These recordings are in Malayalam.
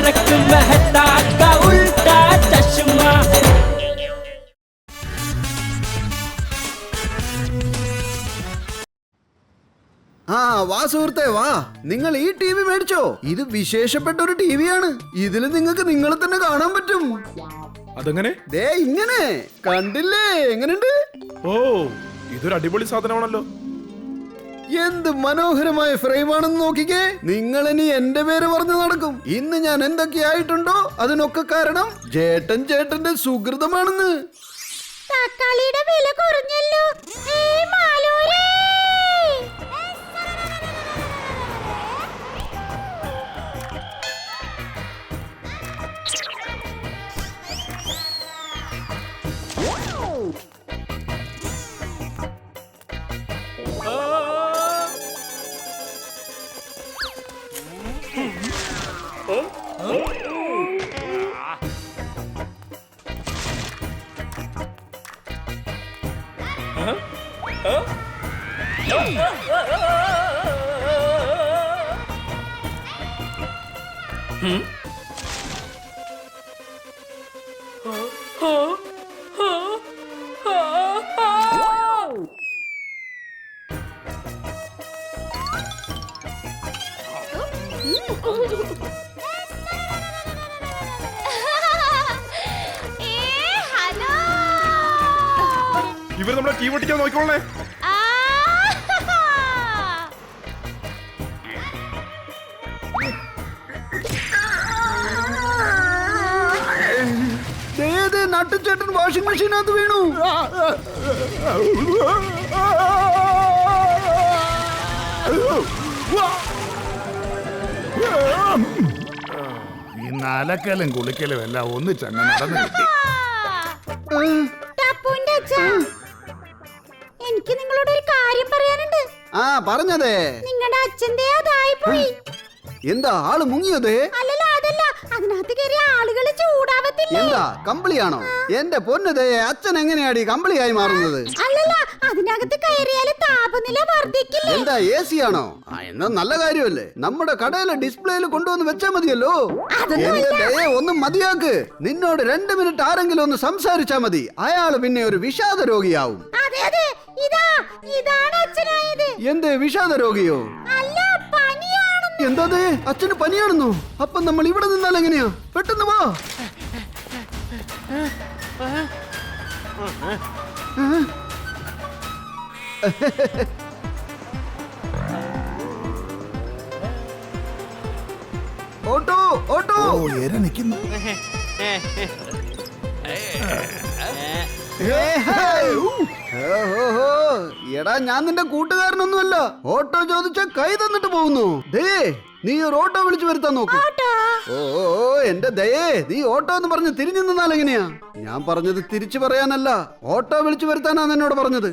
तारक मेहता का उल्टा चश्मा. ആ വാ സുഹൃത്തെ വാ, നിങ്ങൾ ഈ ടി വി മേടിച്ചോ? ഇത് വിശേഷപ്പെട്ട ഒരു ടി വിയാണ്. ഇതിൽ നിങ്ങൾക്ക് നിങ്ങളെ തന്നെ കാണാൻ പറ്റും. അതെങ്ങനെ? ദേ ഇങ്ങനെ കണ്ടില്ലേ? എങ്ങനെയുണ്ട്? ഓ, ഇതൊരു അടിപൊളി സാധനമാണല്ലോ. എന്ത് മനോഹരമായ ഫ്രെയിമാണെന്ന് നോക്കിക്കേ. നിങ്ങൾ ഇനി എന്റെ പേര് പറഞ്ഞു നടക്കും. ഇന്ന് ഞാൻ എന്തൊക്കെയായിട്ടുണ്ടോ അതിനൊക്കെ കാരണം ചേട്ടന്റെ സുഹൃതമാണെന്ന്. തക്കാളിയുടെ വില കുറഞ്ഞല്ലോ. ഇവർ നമ്മളെ ടീ പൊട്ടിക്കാൻ നോക്കിക്കോളേ. നട്ടുചേട്ടൻ വാഷിംഗ് മെഷീനകത്ത് വീണു. ഈ നാലക്കലും കുളിക്കലും എല്ലാം ഒന്നിച്ചങ്ങ് നടന്നു കിട്ടി. എനിക്ക് നിങ്ങളോട് ഒരു കാര്യം പറയാനുണ്ട്. ആ പറഞ്ഞതേ. നിങ്ങളുടെ അച്ഛന്റെ അതായി പോയി. എന്താ ആള് മുങ്ങിയതേ? അല്ലല്ല, അതല്ല, അതിനകത്ത് കയറിയ ആളുകൾ ചൂടാവത്തില്ലേ? എന്താ കമ്പിളിയാണോ? എന്റെ പൊന്നതേ, അച്ഛൻ എങ്ങനെയാടി കമ്പിളിയായി മാറുന്നത്? അല്ലല്ല, അതിനകത്ത് കയറിയാല് താപനില വർദ്ധിക്കില്ലേ? എന്താ AC ആണോ? എന്നാ നല്ല കാര്യമല്ലേ. നമ്മുടെ കടയിലെ ഡിസ്പ്ലേയിൽ കൊണ്ടുവന്ന് വെച്ചാ മതിയല്ലോ. എന്റെ ദയെ ഒന്നും മതിയാക്ക്. നിന്നോട് 2 മിനിറ്റ് ആരെങ്കിലും ഒന്ന് സംസാരിച്ചാ മതി. അയാള് പിന്നെ ഒരു വിഷാദ രോഗിയാവും. അതെ അതെ, ഇതാണ് അച്ഛനായത്. എന്ത് വിഷാദ രോഗിയോ? അല്ല, പനിയാണ്. എന്താ അച്ഛന് പനിയാണെന്നോ? അപ്പൊ നമ്മൾ ഇവിടെ നിന്നാൽ എങ്ങനെയാ? പെട്ടെന്ന് വാ. Auto auto. ഓ, എര നിൽക്കുന്നു. എടാ, ഞാൻ നിന്റെ കൂട്ടുകാരനൊന്നുമല്ല. ഓട്ടോ ചോദിച്ച കൈ തന്നിട്ട് പോകുന്നു. ദേ, നീ ഒരു ഓട്ടോ വിളിച്ചു വരുത്താൻ നോക്ക്. ഓ എന്റെ ദയേ, നീ ഓട്ടോ എന്ന് പറഞ്ഞ് തിരിഞ്ഞു നിന്നാൽ എങ്ങനെയാ? ഞാൻ പറഞ്ഞത് തിരിച്ചു പറയാനല്ല, ഓട്ടോ വിളിച്ചു വരുത്താനാണ് എന്നോട് പറഞ്ഞത്.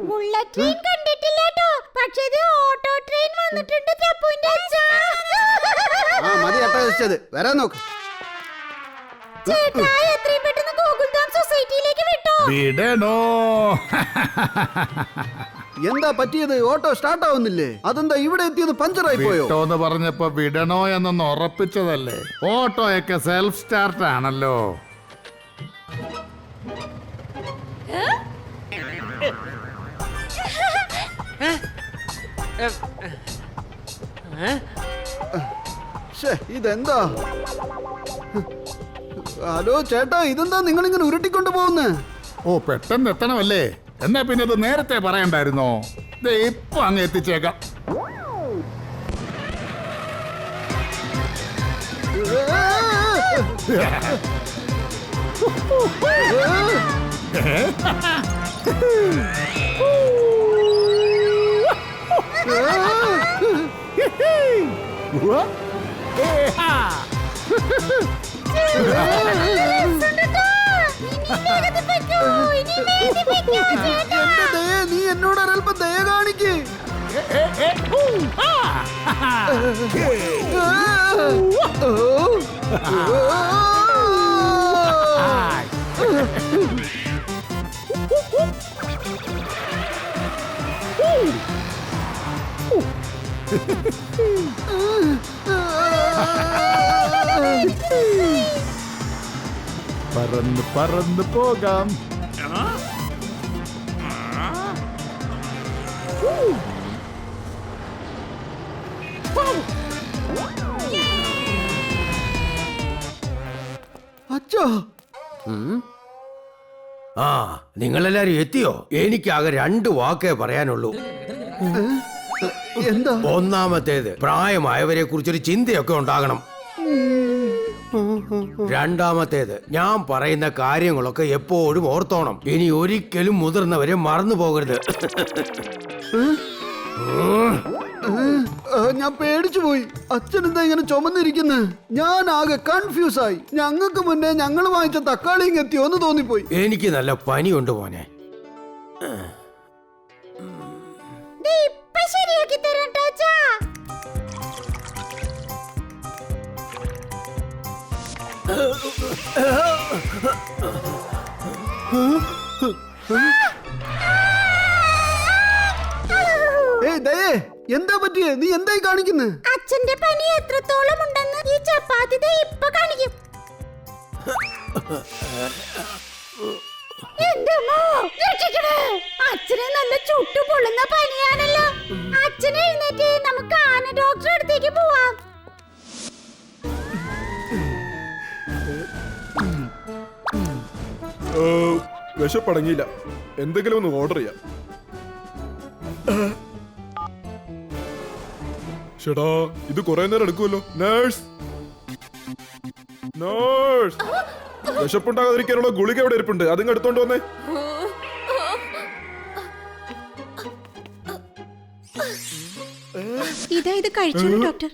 ബുള്ളറ്റ് ട്രെയിൻ കണ്ടിട്ടില്ല കേട്ടോ, പക്ഷേ ഇത് ഓട്ടോ ട്രെയിൻ വന്നിട്ടുണ്ട്. ചപ്പുവിന്റെ അച്ഛാ. ആ മതി അട്ടഹസിച്ചത്, വരാൻ നോക്ക്. ചേട്ടാ, എത്രയും പെട്ടെന്ന് ഗോകുൽധാം സൊസൈറ്റിയിലേക്ക് വിട്ടോ. വിടണോ? എന്താ പറ്റിയത്? ഓട്ടോ സ്റ്റാർട്ട് ആവുന്നില്ലേ? അതെന്താ ഇവിടെ എത്തിയത് പഞ്ചറായി പോയോ? വിട്ടോന്ന് പറഞ്ഞപ്പോ വിടണോ എന്നൊന്ന് ഉറപ്പിച്ചതല്ലേ. ഓട്ടോയൊക്കെ സെൽഫ് സ്റ്റാർട്ട് ആണല്ലോ. ഇതെന്താ? ഹലോ ചേട്ടാ, ഇതെന്താ നിങ്ങൾ ഇങ്ങനെ ഉരുട്ടിക്കൊണ്ട് പോകുന്നേ? ഓ, പെട്ടെന്ന് എത്തണമല്ലേ? എന്നാ പിന്നെ ഇത് നേരത്തെ പറയണ്ടായിരുന്നോ? ഇപ്പൊ അങ്ങ് എത്തിച്ചേക്കാം. നീ എന്നോട് ഒരൽപ്പം ദയ കാണിക്ക്. പറന്ന് പറന്ന് പോകാം. അച്ഛാ, ആ നിങ്ങളെല്ലാരും എത്തിയോ? എനിക്കാകെ 2 വാക്കേ പറയാനുള്ളൂ. എന്താ? ഒന്നാമത്തേത്, പ്രായമായവരെ കുറിച്ചൊരു ചിന്തയൊക്കെ ഉണ്ടാകണം. രണ്ടാമത്തേത്, ഞാൻ പറയുന്ന കാര്യങ്ങളൊക്കെ എപ്പോഴും ഓർത്തോണം. ഇനി ഒരിക്കലും മുതിർന്നവരെ മറന്നു പോകരുത്. ഞാൻ പേടിച്ചു പോയി. അച്ഛൻ എന്താ ഇങ്ങനെ ചുമന്നിരിക്കുന്നത്? ഞാൻ ആകെ കൺഫ്യൂസ് ആയി. ഞങ്ങൾക്ക് മുന്നേ ഞങ്ങൾ വാങ്ങിച്ച തക്കാളിയും എത്തിയോ എന്ന് തോന്നിപ്പോയി. എനിക്ക് നല്ല പനിയുണ്ട് മോനെ. ഇപ്പൊ ശരിയാക്കി തരാം ടാച്ചാ. ഏയ് ദയേ, എന്താ പറ്റിയേ? നീ എന്തായി കാണിക്കുന്നത്? അച്ഛന്റെ പനി എത്രത്തോളം ഉണ്ടെന്ന് ഈ ചപ്പാത്തി ദേ ഇപ്പൊ കാണിക്കും. എന്റെ അമ്മോ, രക്ഷിക്കണേ. അച്ഛനെ നല്ല ചുട്ടു പൊള്ളുന്ന പനിയാണല്ലോ. അച്ഛനെ എഴുന്നേറ്റ് നമുക്ക് ആന ഡോക്ടറെ അടുത്തേക്ക് പോവാം. വിശപ്പടങ്ങിയില്ല. എന്തെങ്കിലും ഒന്ന് ഓർഡർ ചെയ്യാം. ചേട്ടാ, ഇത് കുറെ നേരം എടുക്കുമല്ലോ. നേഴ്സ്, നേഴ്സ്, വിശപ്പുണ്ടാകാതിരിക്കാനുള്ള ഗുളിക എവിടെ ഇരിപ്പുണ്ട്? അതിങ്ങ് എടുത്തോണ്ട് വന്നേ. ഇതാ ഇത് കഴിച്ചോളൂ ഡോക്ടർ.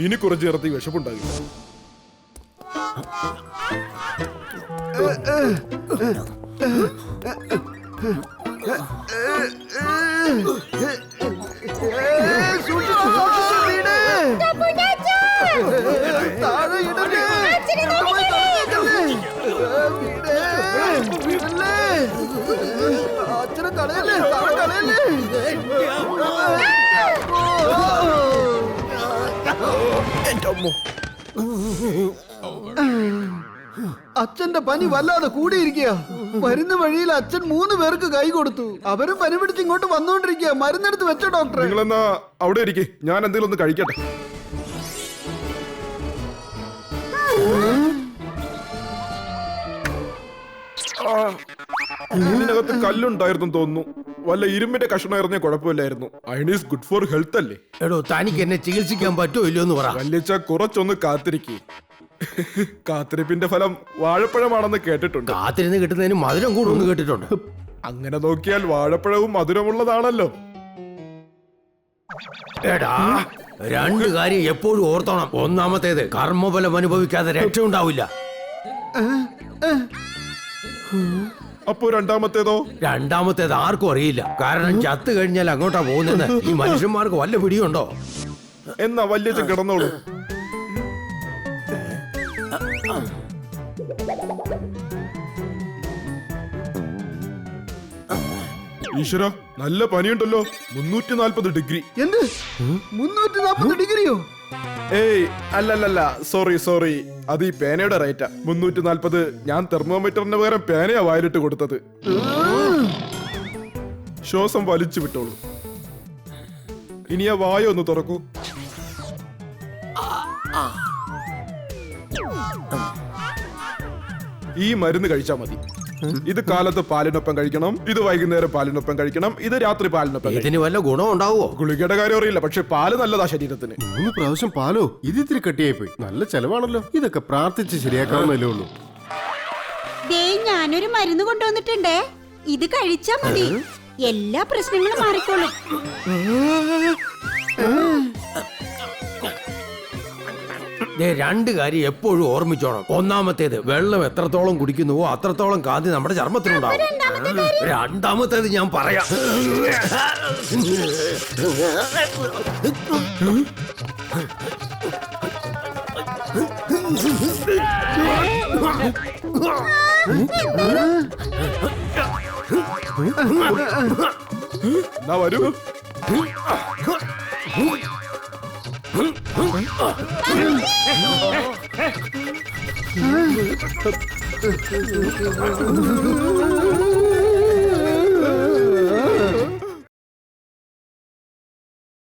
ഇനി കുറച്ച് നേരത്തെ വിശപ്പുണ്ടാകില്ല. അച്ഛനെ കളയല്ലേ, കളയല്ലേ. അച്ഛന്റെ പനി വല്ലാതെ കൂടിയിരിക്കുക. വരുന്ന വഴിയിൽ അച്ഛൻ 3 പേർക്ക് കൈ കൊടുത്തു. അവരും പനി പിടിച്ച് ഇങ്ങോട്ട് വന്നോണ്ടിരിക്കുക. മരുന്നെടുത്ത് വെച്ചോ ഡോക്ടറെ. നിങ്ങളെന്നാ അവിടെ ഇരിക്കേ, ഞാൻ എന്തെങ്കിലും ഒന്ന് കഴിക്കട്ടെ. ഇതിനകത്ത് കല്ലുണ്ടായിരുന്നു തോന്നുന്നു. വല്ല ഇരുമ്പിന്റെ കഷ്ണമായിരുന്നേ കുഴപ്പമില്ലായിരുന്നു. Iron is good for health അല്ലേ? എടോ, തനിക്ക് എന്നെ ചികിത്സിക്കാൻ പറ്റുമോ ഇല്ലയോ എന്ന് പറ. വല്യച്ച കുറച്ചൊന്ന് കാത്തിരിക്കേ. കാത്തിരിപ്പിന്റെ ഫലം വാഴപ്പഴമാണെന്ന് കേട്ടിട്ടുണ്ട്. കാത്തിരുന്ന് കിട്ടുന്നതിന് മധുരം കൂടുമെന്ന് കേട്ടിട്ടുണ്ട്. അങ്ങനെ നോക്കിയാൽ വാഴപ്പഴവും മധുരമുള്ളതാണല്ലോ. എടാ, 2 കാര്യം എപ്പോഴും ഓർത്തോണം. ഒന്നാമത്തേത്, കർമ്മഫലം അനുഭവിക്കാതെ രക്ഷ ഉണ്ടാവില്ല. അപ്പോ രണ്ടാമത്തേതോ? രണ്ടാമത്തേത് ആർക്കും അറിയില്ല. കാരണം ചത്തു കഴിഞ്ഞാൽ അങ്ങോട്ടാ പോകുന്നത്. ഈ മനുഷ്യന്മാർക്ക് വല്ല പിടിയുണ്ടോ? എന്നാ വല്യച്ഛൻ കിടന്നോളൂ. ഈശ്വര, നല്ല പനിയുണ്ടല്ലോ. 340 ഡിഗ്രി. എന്ത് 340 ഡിഗ്രിയോ? ഏയ് അല്ലല്ലല്ല, സോറി, അത് ഈ പേനയുടെ റേറ്റാ. 340. ഞാൻ തെർമോമീറ്ററിന് പകരം പേനയാ വായിലിട്ട് കൊടുത്തത്. ശ്വാസം വലിച്ചു വിട്ടോളൂ. ഇനി ആ വായ ഒന്ന് തുറക്കൂ. ഈ മരുന്ന് കഴിച്ചാ മതി. ഇത് കാലത്ത് പാലിനൊപ്പം കഴിക്കണം, ഇത് വൈകുന്നേരം പാലിനൊപ്പം കഴിക്കണം, ഇത് രാത്രി പാലിനൊപ്പം കഴിക്കണം. ഇതിന് വല്ല ഗുണം ഉണ്ടാവോ? ഗുളികയുടെ കാര്യം അറിയില്ല, പക്ഷെ പാല് നല്ലതാ ശരീരത്തിന്. 3 പ്രാവശ്യം പാലോ? ഇത് ഇത്തിരി കട്ടിയായി പോയി. നല്ല ചെലവാണല്ലോ. ഇതൊക്കെ പ്രാർത്ഥിച്ച് ശരിയാക്കാവുന്നല്ലേ ഉള്ളൂ. ദേ, ഞാനൊരു മരുന്ന് കൊണ്ടുവന്നിട്ടുണ്ടേ. ഇത് കഴിച്ചാ മതി, എല്ലാ പ്രശ്നങ്ങളും മാറിക്കോളും. രണ്ട് കാര്യം എപ്പോഴും ഓർമ്മിച്ചോണം. ഒന്നാമത്തേത്, വെള്ളം എത്രത്തോളം കുടിക്കുന്നുവോ അത്രത്തോളം കാന്തി നമ്മുടെ ചർമ്മത്തിനുണ്ടാവും. രണ്ടാമത്തേത് ഞാൻ പറയാം. എന്നാ വരൂ.